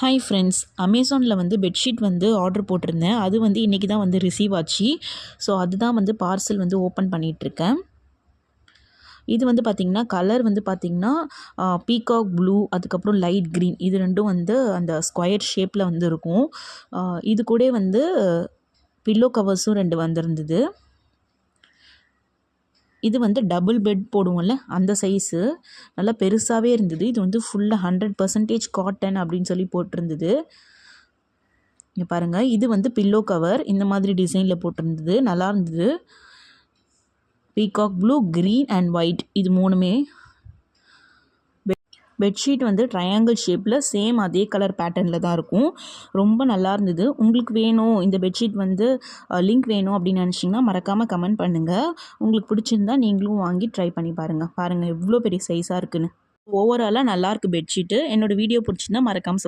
Hi friends, அமேசானில் வந்து bedsheet வந்து ஆர்டர் போட்டிருந்தேன். அது வந்து இன்றைக்கி தான் வந்து ரிசீவ் ஆச்சு. ஸோ அதுதான் வந்து பார்சல் வந்து ஓப்பன் பண்ணிகிட்ருக்கேன். இது வந்து பார்த்திங்கன்னா கலர் வந்து பார்த்திங்கன்னா பீகாக் ப்ளூ, அதுக்கப்புறம் லைட் க்ரீன், இது ரெண்டும் வந்து அந்த ஸ்கொயர் ஷேப்பில் வந்து இருக்கும். இது கூட வந்து பில்லோ கவர்ஸும் 2 வந்திருந்தது. இது வந்து டபுள் பெட் போடுவோம்ல அந்த சைஸு, நல்லா பெருசாகவே இருந்தது. இது வந்து ஃபுல்லாக 100% காட்டன் அப்படின்னு சொல்லி போட்டிருந்தது. இங்கே பாருங்கள், இது வந்து பில்லோ கவர் இந்த மாதிரி டிசைனில் போட்டிருந்தது, நல்லா இருந்தது. Peacock blue, green and white, இது மூணுமே. பெட்ஷீட் வந்து ட்ரையாங்கிள் ஷேப்பில் சேம் அதே கலர் பேட்டர்னில் தான் இருக்கும். ரொம்ப நல்லா இருந்தது. உங்களுக்கு வேணும் இந்த பெட்ஷீட் வந்து லிங்க் வேணும் அப்படின்னு நினச்சிங்கன்னா மறக்காமல் கமெண்ட் பண்ணுங்கள். உங்களுக்கு பிடிச்சிருந்தா நீங்களும் வாங்கி ட்ரை பண்ணி பாருங்கள் எவ்வளோ பெரிய சைஸாக இருக்குன்னு. ஓவராலாக நல்லாயிருக்கு பெட்ஷீட்டு. என்னோடய வீடியோ பிடிச்சிருந்தா மறக்காமல்